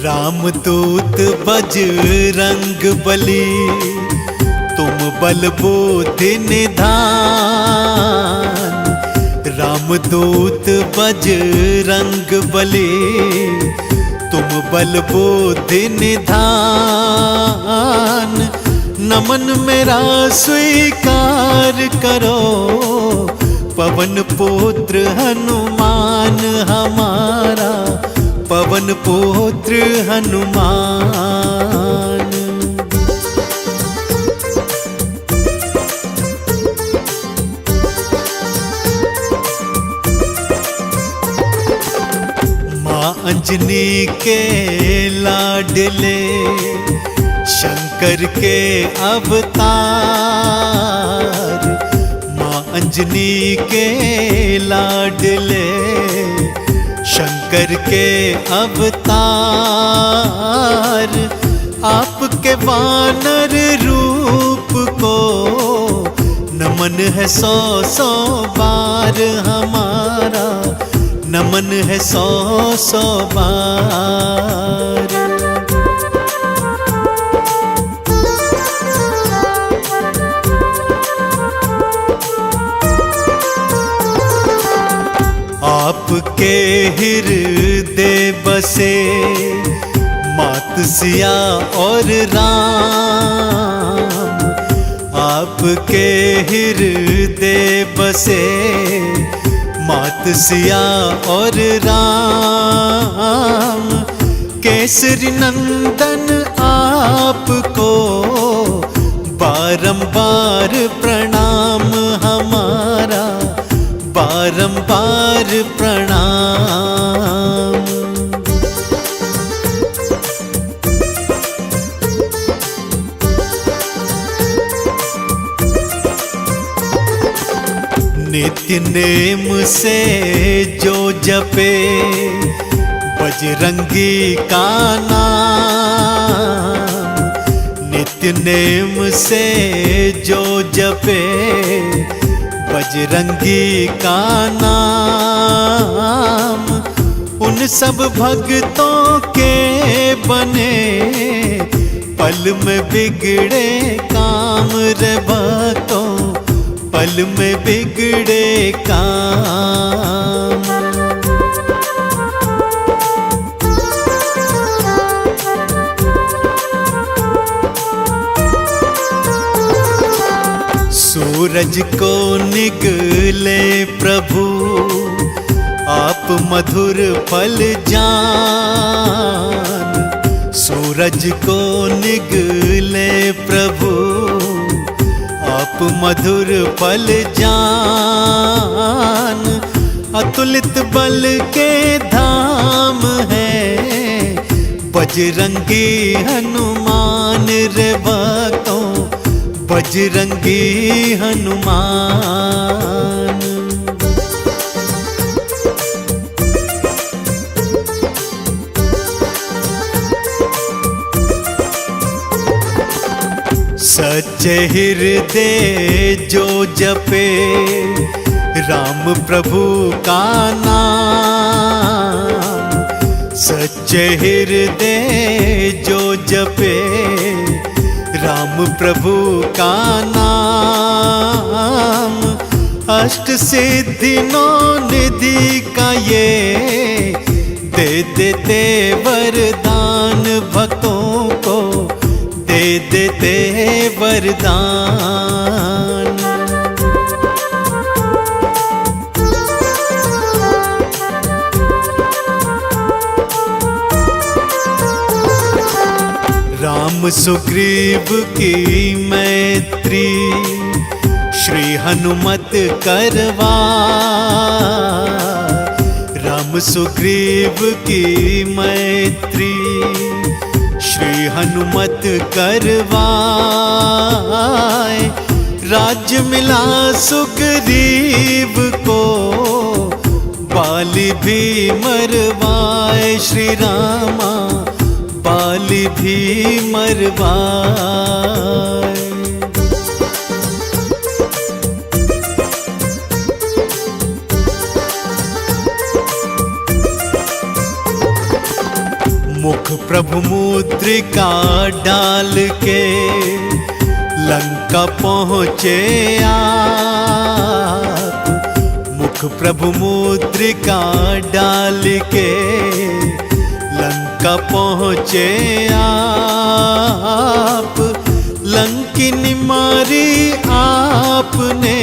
रामदूत बजरंग बली, तुम बल बुद्धि निधान। रामदूत बजरंग बली, तुम बल बुद्धि निधान। नमन मेरा स्वीकार करो, पवन पुत्र हनुमान हमारा, पवन पुत्र हनुमान। माँ अंजनी के लाडले, शंकर के अवतार। माँ अंजनी के लाडले, शंकर के अवतार। आपके वानर रूप को नमन है 100 बार हमारा, नमन है 100 बार। आपके हृदय बसे मात सिया और राम। आपके हृदय बसे मात सिया और राम। केसरी नंदन आपको बारंबार प्रणाम हमारा, बारंबार प्रणाम। नित्य नेम से जो जपे बजरंगी का नाम। नित्य नेम से जो जपे बजरंगी का नाम। उन सब भक्तों के बने पल में बिगड़े काम रे भक्तों, पल में बिगड़े काम। सूरज को निगले प्रभु, आप मधुर फल जान। सूरज को निगले प्रभु, आप मधुर फल जान। अतुलित बल के धाम है बजरंगी हनुमान रे भक्तों, बजरंगी हनुमान। सच्चे हृदय जो जपे राम प्रभु का नाम। सच्चे हृदय जो जपे राम प्रभु का नाम। अष्ट सिद्धि नौ निधि का ये दे देते वरदान भक्तों को, दे देते वरदान। राम सुग्रीव की मैत्री श्री हनुमत करवा। राम सुग्रीव की मैत्री श्री हनुमत करवाए। राज्य मिला सुग्रीव को, बाली भी मरवाए श्री रामा, बाली भी मरवाए। मुख प्रभु मुद्रिका डाल के लंका पहुँचे आप। मुख प्रभु मुद्रिका डाल के लंका पहुँचे आप। लंकिनी मारी आपने,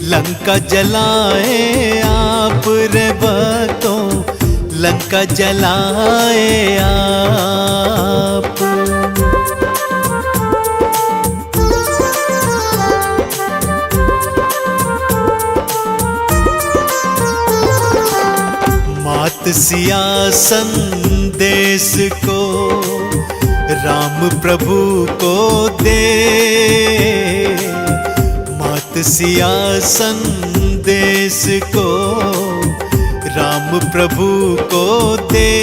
लंका जलाए आप रे भक्तों, लंका जलाए आप। मात सिया संदेश को राम प्रभु को दे। मात सिया संदेश को राम प्रभु को दे।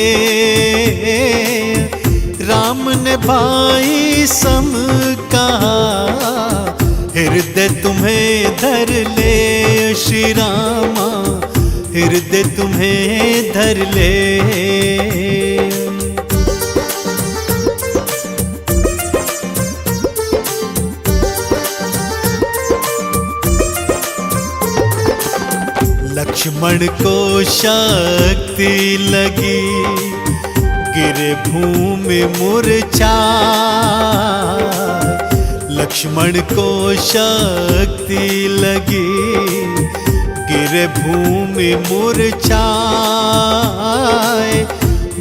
राम ने भाई सम कहा, हृदय तुम्हें धर ले श्री रामा, हृदय तुम्हें धर ले। लक्ष्मण को शक्ति लगी, गिरे भूमि मूर्छाए। लक्ष्मण को शक्ति लगी, गिरे भूमि मूर्छाए।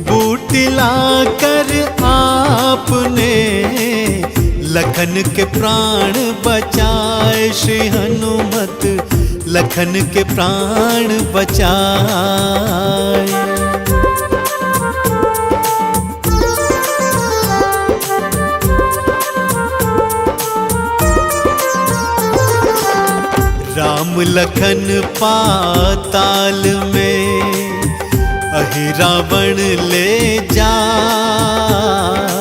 बूटी लाकर आपने लखन के प्राण बचाए। श्री हनुमत लखन के प्राण बचाए। राम लखन पाताल में अहि रावण ले जाए।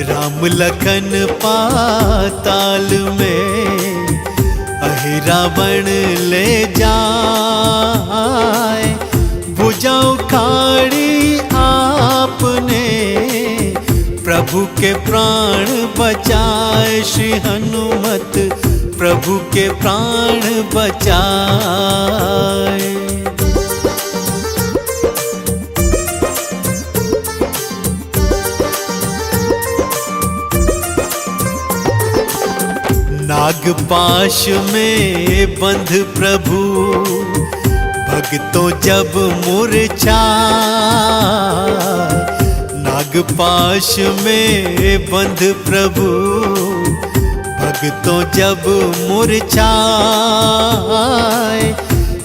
राम लखन पाताल में अहि रावण ले जाए। भुजा उखाड़ी आपने प्रभु के प्राण बचाए। श्री हनुमत प्रभु के प्राण बचाए। नागपाश में बंध प्रभु भक्तों जब मूर्छाए। नागपाश में बंध प्रभु भक्तों जब मूर्छाए।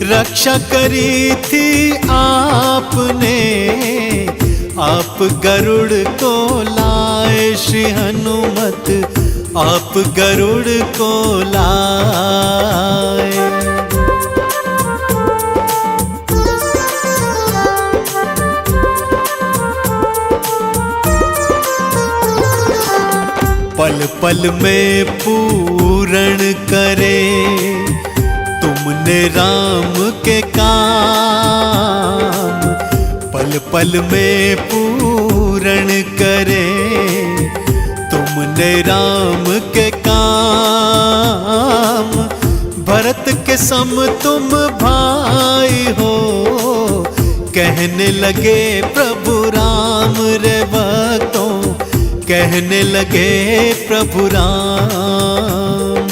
रक्षा करी थी आपने, आप गरुड़ को लाए। श्री हनुमत आप गरुड़ को लाए। पल पल में पूर्ण करे तुमने राम के काम। पल पल में पूर्ण करे तुमने राम के काम। भरत के सम तुम भाई हो, कहने लगे प्रभु राम रे भक्तों, कहने लगे प्रभु राम।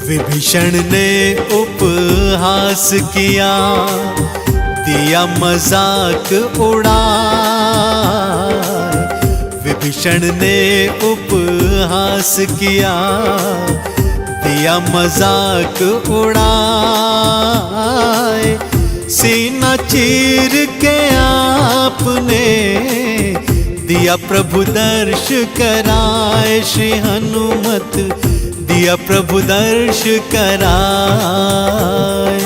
विभीषण ने उपहास किया, दिया मजाक उड़ाए। विभीषण ने उपहास किया, दिया मजाक उड़ाए। सीना चीर के आपने दिया प्रभु दर्श कराए। श्री हनुमत दिया प्रभु दर्श कराए।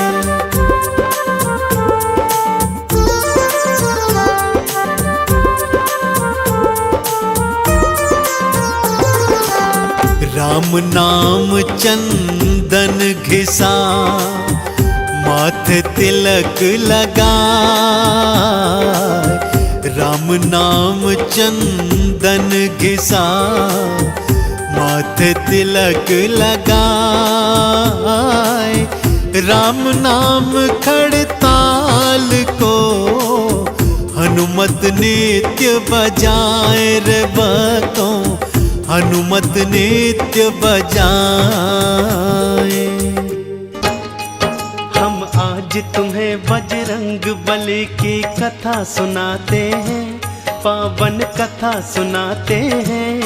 राम नाम चंदन घिसा, माथे तिलक लगाए। राम नाम चंदन घिसा, माथे तिलक लगाए। राम नाम खड़ताल को हनुमत नित्य बजाए रे भक्तों, हनुमत नित्य बजाए। हम आज तुम्हें बजरंग बली की कथा सुनाते हैं, पावन कथा सुनाते हैं।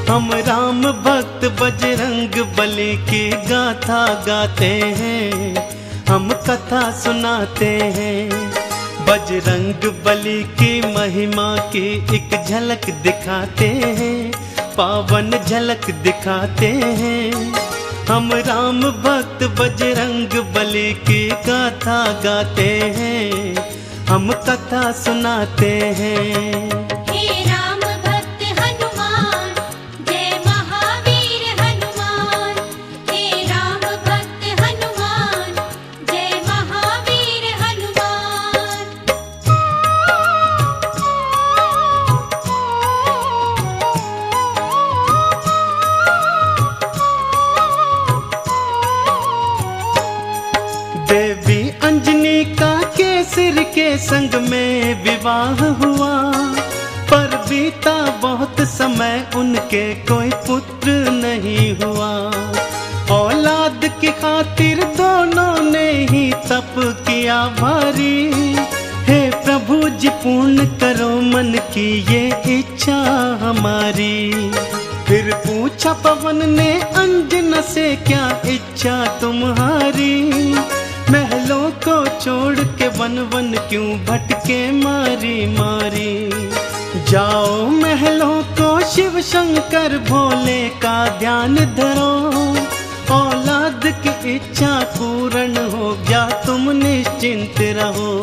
हम राम भक्त बजरंग बली की गाथा गाते हैं, हम कथा सुनाते हैं। बजरंग बली की महिमा की एक झलक दिखाते हैं, पावन झलक दिखाते हैं। हम राम भक्त बजरंग बली की गाथा गाते हैं, हम कथा सुनाते हैं। हे राम भक्त हनुमान, जय महावीर हनुमान। हे राम भक्त हनुमान, जय महावीर हनुमान। देवी अंजनी का केसर के संग में विवाह हुआ, पर बीता बहुत समय उनके कोई पुत्र नहीं हुआ। औलाद की खातिर दोनों ने ही तप किया भारी। हे प्रभु जी पूर्ण करो मन की ये इच्छा हमारी। फिर पूछा पवन ने अंजना से, क्या इच्छा तुम्हारी? महलों को छोड़ के वन वन क्यों भटके मारी मारी। जाओ महलों को शिव शंकर भोले का ध्यान धरो, औलाद की इच्छा पूर्ण हो गया तुम निश्चिंत रहो।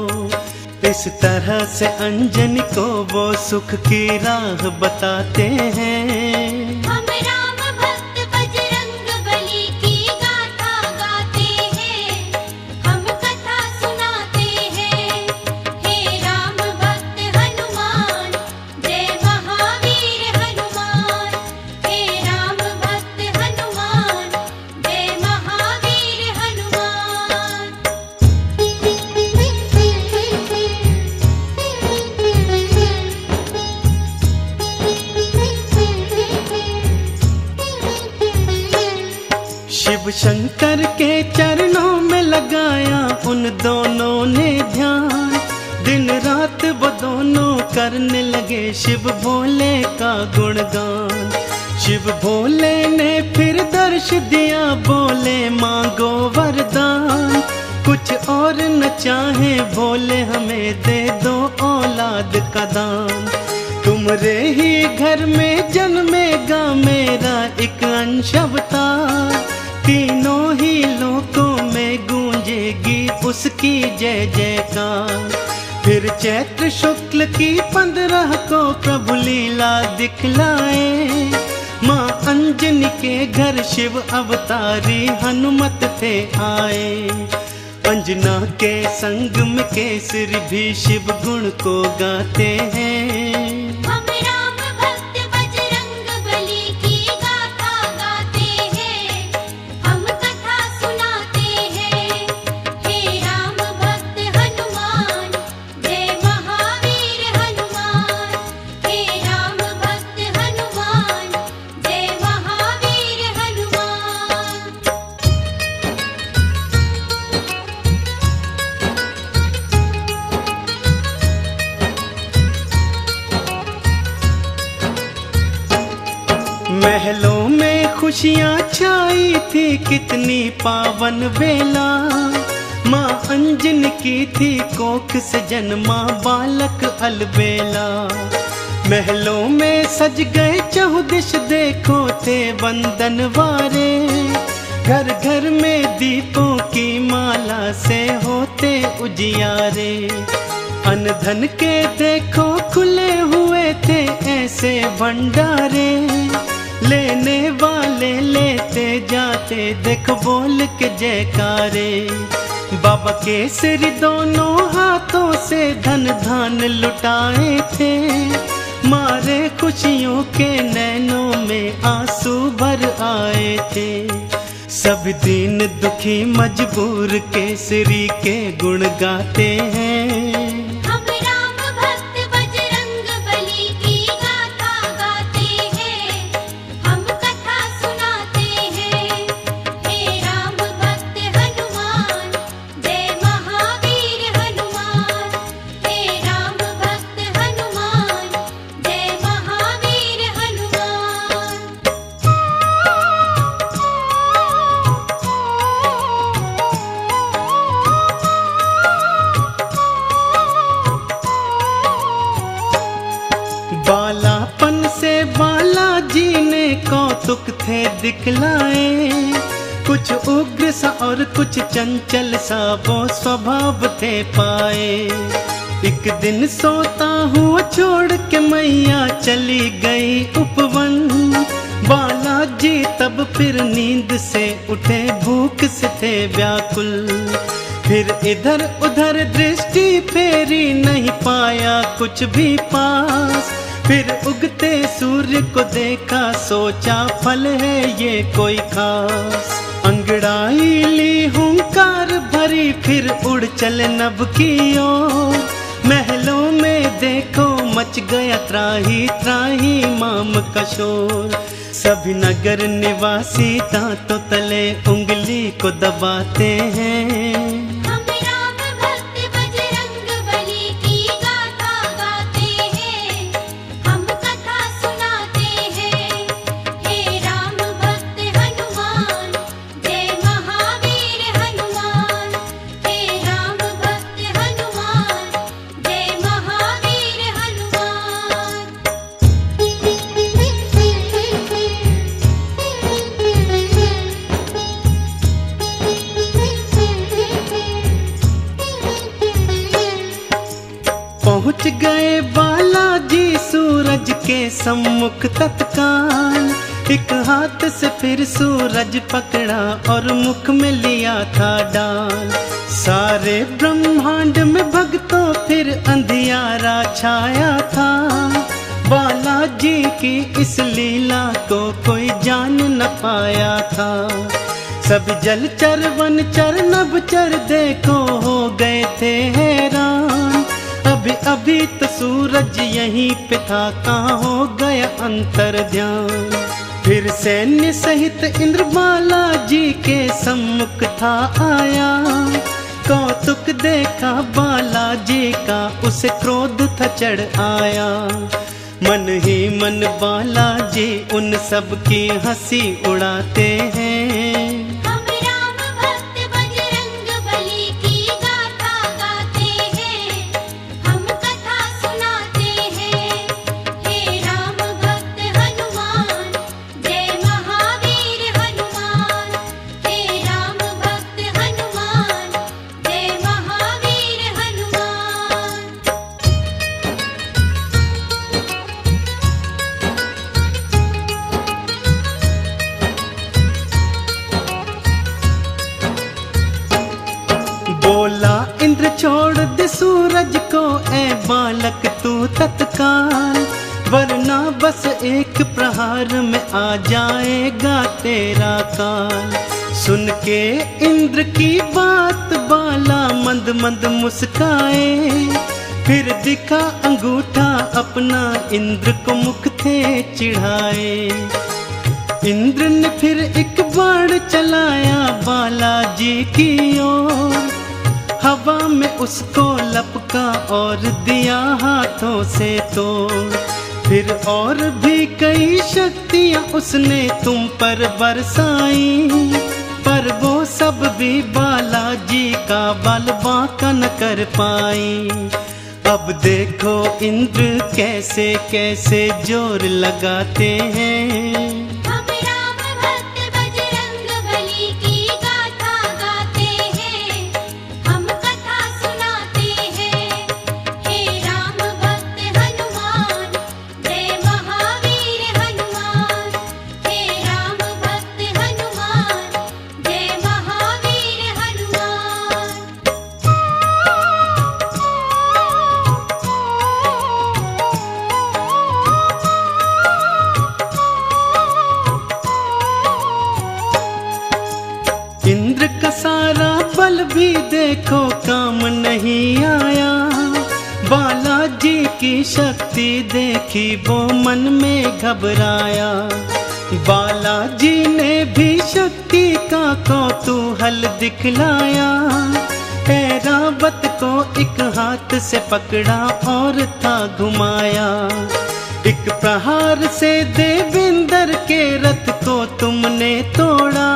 इस तरह से अंजनी को वो सुख की राह बताते हैं। हम राम भक्त बजरंग बली की गाथा गाते हैं, हम कथा सुनाते हैं। हे राम भक्त हनुमान, जय महावीर हनुमान। हे राम भक्त हनुमान, जय महावीर हनुमान। शिव शंकर के चरणों में लगाया उन दोनों ने ध्यान। दिन रात वो दोनों करने लगे शिव भोले का गुणगान। शिव भोले ने फिर दर्श दिया, बोले मांगो वरदान। कुछ और न चाहे भोले हमें दे दो औलाद का दान। तुम्हारे ही घर में जन्मेगा मेरा एक अंश अवतार। तीनों ही लोकों में गूंजेगी उसकी जय जयकार। फिर चैत्र शुक्ल की 15 को प्रभु लीला दिखलाए। माँ अंजनी के घर शिव अवतारी हनुमत थे आए। अंजना के संग में केसरी भी शिव गुण को गाते हैं। हम राम भक्त बजरंग बली की गाथा गाते हैं, हम कथा सुनाते हैं। हे राम भक्त हनुमान, जय महावीर हनुमान। हे राम भक्त हनुमान, जय महावीर हनुमान। महलों में खुशियाँ छाई थी कितनी पावन बेला। माँ अंजनी की थी कोख से जन्मा बालक अलबेला। महलों में सज गए चहुदिश देखो थे बंदन वारे। घर घर में दीपों की माला से होते उजियारे। अन्न धन के देखो खुले हुए थे ऐसे भंडारे। लेने वाले लेते जाते देख बोल के जयकारे। बाबा केसरी दोनों हाथों से धन धान लुटाए थे, मारे खुशियों के नैनों में आंसू भर आए थे। सब दीन दुखी मजबूर केसरी के गुण गाते हैं। हम राम भक्त बजरंग बली की गाथा गाते हैं, हम कथा सुनाते हैं। हे राम भक्त हनुमान, जय महावीर हनुमान। हे राम भक्त हनुमान, जय महावीर हनुमान। बालापन से बालाजी ने कौतुक थे दिखलाए, कुछ उग्र सा और कुछ चंचल सा वो स्वभाव थे पाए। एक दिन सोता हुआ छोड़ के मैया चली गई उपवन, बालाजी तब फिर नींद से उठे भूख से थे व्याकुल। फिर इधर उधर दृष्टि फेरी नहीं पाया कुछ भी पास, फिर उगते सूर्य को देखा सोचा फल है ये कोई खास। अंगड़ाई ली हुंकार भरी फिर उड़ चले नभ की ओर, महलों में देखो मच गया त्राही त्राही माम का शोर। सभी नगर निवासी दांतों तले उंगली को दबाते हैं। हम राम भक्त बजरंग बली की गाथा गाते हैं, हम कथा सुनाते हैं। हे राम भक्त हनुमान, जय महावीर हनुमान। हे राम भक्त हनुमान, जय महावीर हनुमान। पहुँच गए बालाजी सूरज के सम्मुख तत्काल, एक हाथ से फिर सूरज पकड़ा और मुख में लिया था डाल। सारे ब्रह्मांड में भक्तों फिर अंधियारा छाया था, बालाजी की इस लीला को कोई जान न पाया था। सब जलचर वनचर नभचर देखो हो गए थे हैरान, अभी अभी तो सूरज यहीं पे था कहाँ हो गया अंतर ध्यान। फिर सैन्य सहित इंद्र बालाजी के सम्मुख था आया, कौतुक देखा बालाजी का उसे क्रोध था चढ़ आया। मन ही मन बालाजी उन सब की हंसी उड़ाते हैं। हम राम भक्त बजरंग बली की गाथा गाते हैं, हम कथा सुनाते हैं। हे राम भक्त हनुमान, जय महावीर हनुमान। हे राम भक्त हनुमान, जय महावीर हनुमान। बोला इंद्र छोड़ दे सूरज को ए बालक तू तत्काल, वरना बस एक प्रहार में आ जाएगा तेरा काल। सुन के इंद्र की बात बाला मंद मंद मुस्काए, फिर दिखा अंगूठा अपना इंद्र को मुख थे चिढ़ाए। इंद्र ने फिर एक बाण चलाया बालाजी की ओर, हवा में उसको लपका और दिया हाथों से तोड़। फिर और भी कई शक्तियां उसने तुम पर बरसाई, पर वो सब भी बालाजी का बल बांका न कर पाई। अब देखो इंद्र कैसे कैसे जोर लगाते हैं। हम राम भक्त बजरंग बली की गाथा गाते हैं, हम कथा सुनाते हैं। हे राम भक्त हनुमान, जय महावीर हनुमान। का सारा बल भी देखो काम नहीं आया। बालाजी की शक्ति देखी वो मन में घबराया। बालाजी ने भी शक्ति का कौतूहल दिखलाया। ऐरावत को एक हाथ से पकड़ा और था घुमाया। एक प्रहार से देवेंद्र के रथ को तुमने तोड़ा।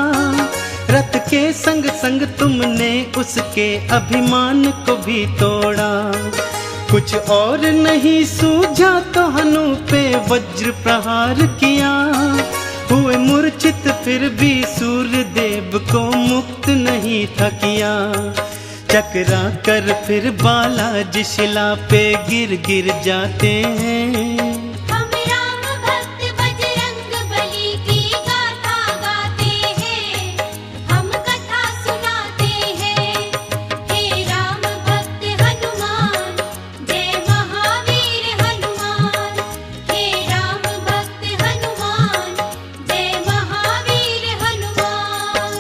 रथ के संग संग तुमने उसके अभिमान को भी तोड़ा। कुछ और नहीं सूझा तो हनु पे वज्र प्रहार किया। हुए मूर्छित फिर भी सूर्य देव को मुक्त नहीं था किया। चकरा कर फिर बालाजी शिला पे गिर गिर जाते हैं। हम राम भक्त बजरंग बली की गाथा गाते हैं, हम कथा सुनाते हैं। हे राम भक्त हनुमान, जय महावीर हनुमान। हे राम भक्त हनुमान, जय महावीर हनुमान।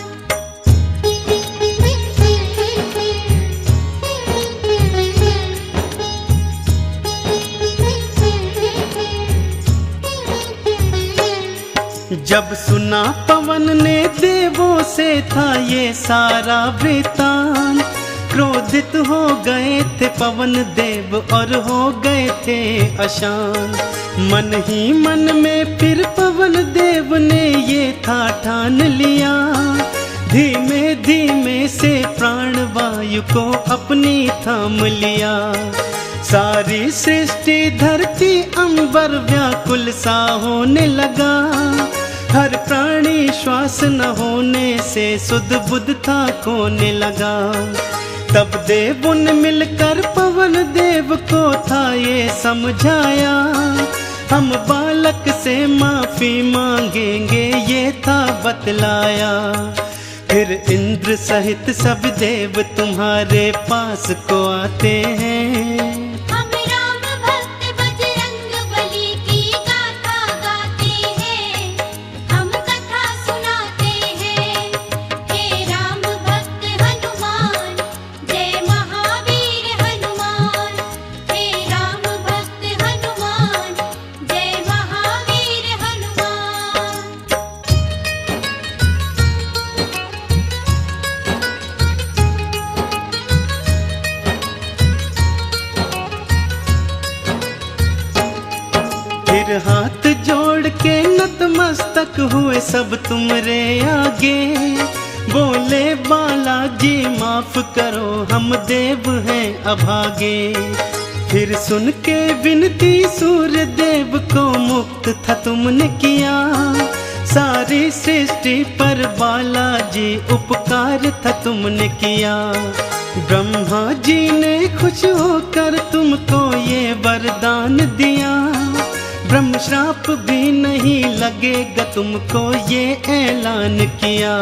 जब सुना पवन ने देवों से था ये सारा वृतांत, क्रोधित हो गए थे पवन देव और हो गए थे अशांत। मन ही मन में फिर पवन देव ने ये था ठान लिया। धीमे धीमे से प्राण वायु को अपनी थाम लिया। सारी सृष्टि धरती अंबर व्याकुल सा होने लगा। हर प्राणी श्वास न होने से सुध बुध था खोने लगा। तब देवों ने मिलकर पवन देव को था ये समझाया। हम बालक से माफी मांगेंगे ये था बतलाया। फिर इंद्र सहित सब देव तुम्हारे पास को आते हैं। हम राम भक्त बजरंग बली की गाथा गाते हैं, हम कथा सुनाते हैं। हे राम भक्त हनुमान, जय महावीर हनुमान। हे राम भक्त हनुमान, जय महावीर हनुमान। फिर हाथ जोड़ के नतमस्तक हुए सब तुमरे आगे। बोले बालाजी माफ करो हम देव हैं अभागे। फिर सुन के विनती सूर्य देव को मुक्त था तुमने किया। सारी सृष्टि पर बालाजी उपकार था तुमने किया। ब्रह्मा जी ने खुश होकर तुमको ये वरदान दिया। ब्रह्म श्राप भी नहीं लगेगा तुमको ये ऐलान किया।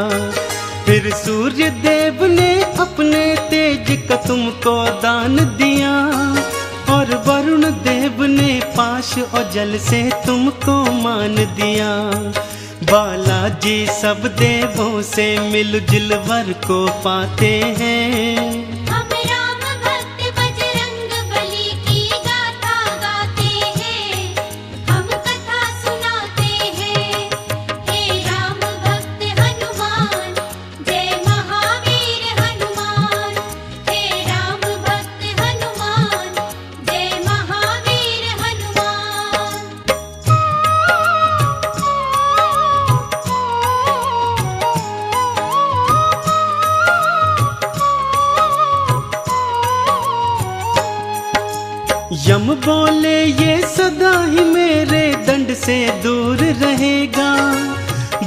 फिर सूर्य देव ने अपने तेज का तुमको दान दिया। और वरुण देव ने पाश और जल से तुमको मान दिया। बालाजी सब देवों से मिलजुल वर को पाते हैं। हम राम भक्त बजरंग बली की गाथा गाते हैं, हम कथा सुनाते हैं। हे राम भक्त हनुमान, जय महावीर हनुमान। हे राम भक्त हनुमान, जय महावीर हनुमान। यम बोले ये सदा ही मेरे दंड से दूर रहेगा।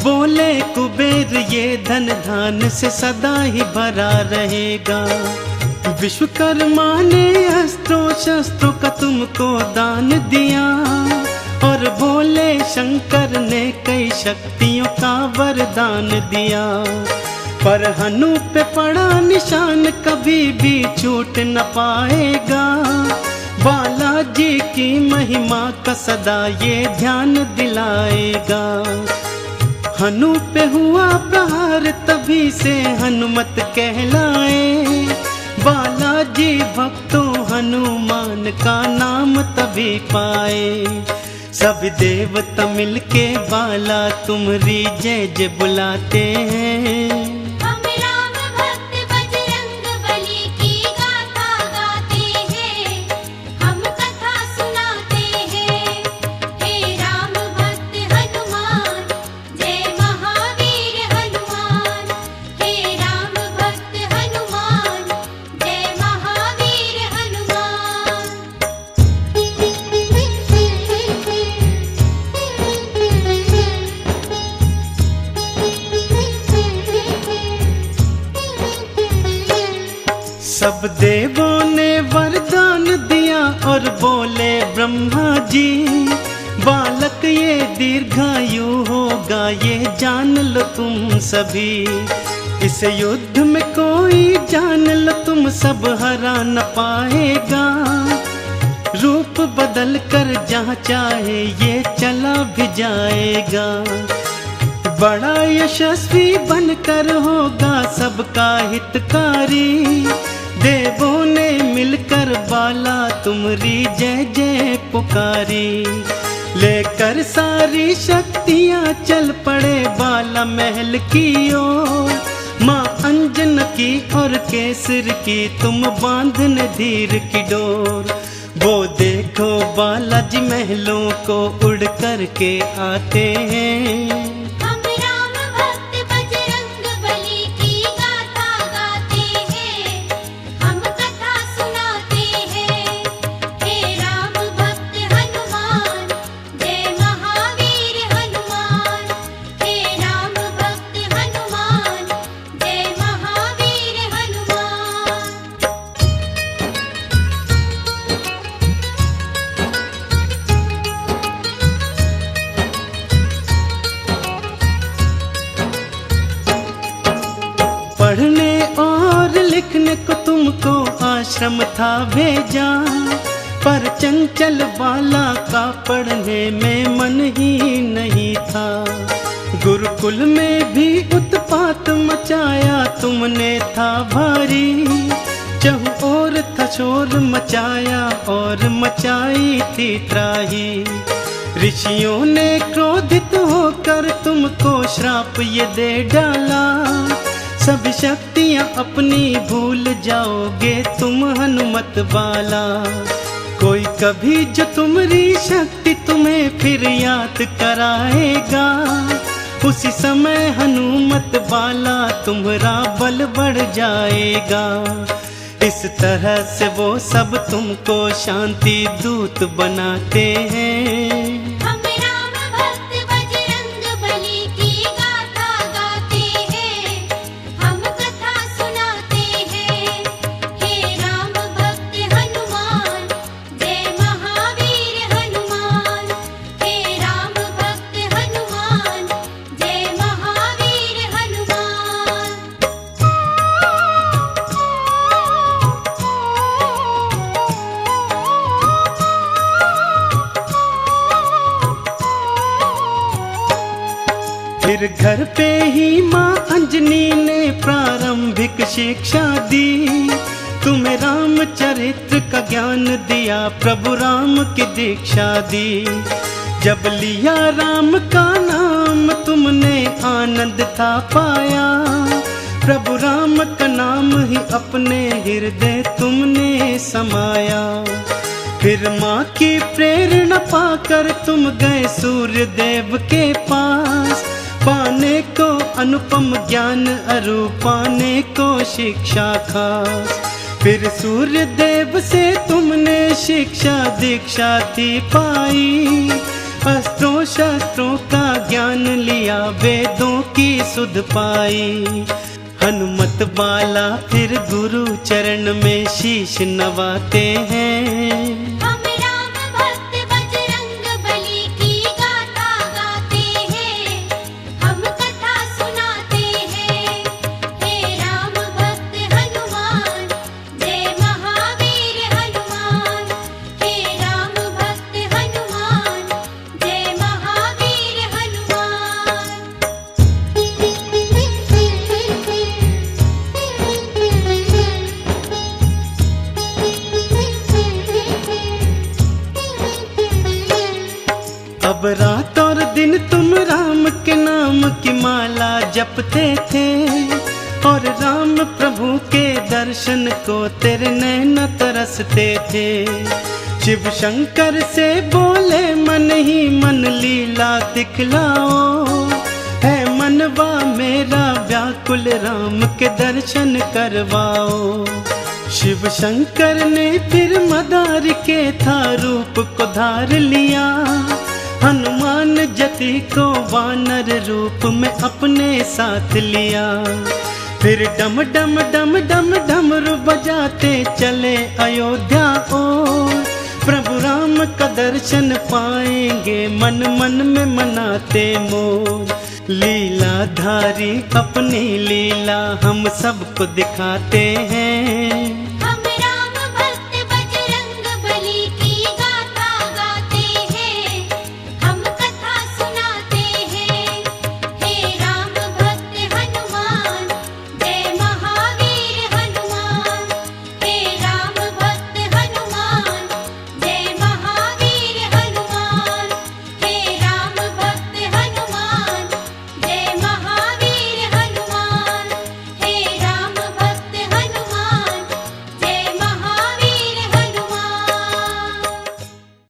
बोले कुबेर ये धन धान से सदा ही भरा रहेगा। विश्वकर्मा ने अस्त्रों शस्त्रों का तुमको दान दिया। और बोले शंकर ने कई शक्तियों का वरदान दिया। पर हनु पे पड़ा निशान कभी भी छूट न पाएगा। बालाजी की महिमा का सदा ये ध्यान दिलाएगा। हनु पे हुआ प्रहार तभी से हनुमत कहलाए। बालाजी भक्तों हनुमान का नाम तभी पाए। सब देवता मिलके बाला तुम्हारी जय जय बुलाते हैं। हम राम भक्त बजरंग बली की गाथा गाते हैं, हम कथा सुनाते हैं। हे राम भक्त हनुमान, जय महावीर हनुमान। हे राम भक्त हनुमान, जय महावीर हनुमान। सब देवों ने वरदान दिया और बोले ब्रह्मा जी, बालक ये दीर्घायु होगा ये जान लो तुम सभी। इस युद्ध में कोई जान लो तुम सब हरा न पाएगा। रूप बदल कर जहाँ चाहे ये चला भी जाएगा। बड़ा यशस्वी बनकर होगा सबका हितकारी। देवों ने मिलकर बाला तुम्हारी जय जय पुकारी। लेकर सारी शक्तियाँ चल पड़े बाला महल की ओर। माँ अंजन की और केसर की तुम बांधन धीर की डोर। वो देखो बालाजी महलों को उड़ कर के आते हैं। हम राम भक्त बजरंग बली की गाथा गाते हैं, हम कथा सुनाते हैं। हे राम भक्त हनुमान, जय महावीर हनुमान। हे राम भक्त हनुमान, जय महावीर हनुमान। पढ़ने और लिखने को तुमको आश्रम था भेजा, पर चंचल बाला का पढ़ने में मन ही नहीं था। गुरुकुल में भी उत्पात मचाया तुमने था भारी। चहु और था शोर मचाया और मचाई थी त्राही। ऋषियों ने क्रोधित होकर तुमको श्राप ये दे डाला। सब शक्तियाँ अपनी भूल जाओगे तुम हनुमत बाला। कोई कभी जो तुम्हारी शक्ति तुम्हें फिर याद कराएगा। उसी समय हनुमत बाला तुम्हारा बल बढ़ जाएगा। इस तरह से वो सब तुमको शांति दूत बनाते हैं। हम राम भक्त बजरंग बली की गाथा गाते हैं, हम कथा सुनाते हैं। हे राम भक्त हनुमान, जय महावीर हनुमान। हे राम भक्त हनुमान, जय महावीर हनुमान। फिर घर पे ही माँ अंजनी ने प्रारंभिक शिक्षा दी। तुम्हें रामचरित्र का ज्ञान दिया, प्रभु राम की दीक्षा दी। जब लिया राम का नाम तुमने आनंद था पाया। प्रभु राम का नाम ही अपने हृदय तुमने समाया। फिर माँ की प्रेरणा पाकर तुम गए सूर्य देव के पास। पाने को अनुपम ज्ञान अरु पाने को शिक्षा खास। फिर सूर्य देव से तुमने शिक्षा दीक्षा थी पाई। अस्त्रों शस्त्रों का ज्ञान लिया, वेदों की सुध पाई। हनुमत बाला फिर गुरु चरण में शीश नवाते हैं। हम राम भक्त बजरंग बली की गाथा गाते हैं, हम कथा सुनाते हैं। हे राम भक्त हनुमान, जय महावीर हनुमान। हे राम भक्त हनुमान, जय महावीर हनुमान। माला जपते थे और राम प्रभु के दर्शन को तेरे नैन तरसते थे। शिव शंकर से बोले मन ही मन लीला दिखलाओ, है मनवा मेरा व्याकुल राम के दर्शन करवाओ। शिव शंकर ने फिर मदार के था रूप को धार लिया, हनुमान जति को वानर रूप में अपने साथ लिया। फिर डम डम डम डम डमरू बजाते चले अयोध्या ओर, प्रभु राम का दर्शन पाएंगे मन मन में मनाते मोर। लीलाधारी अपनी लीला हम सबको दिखाते हैं,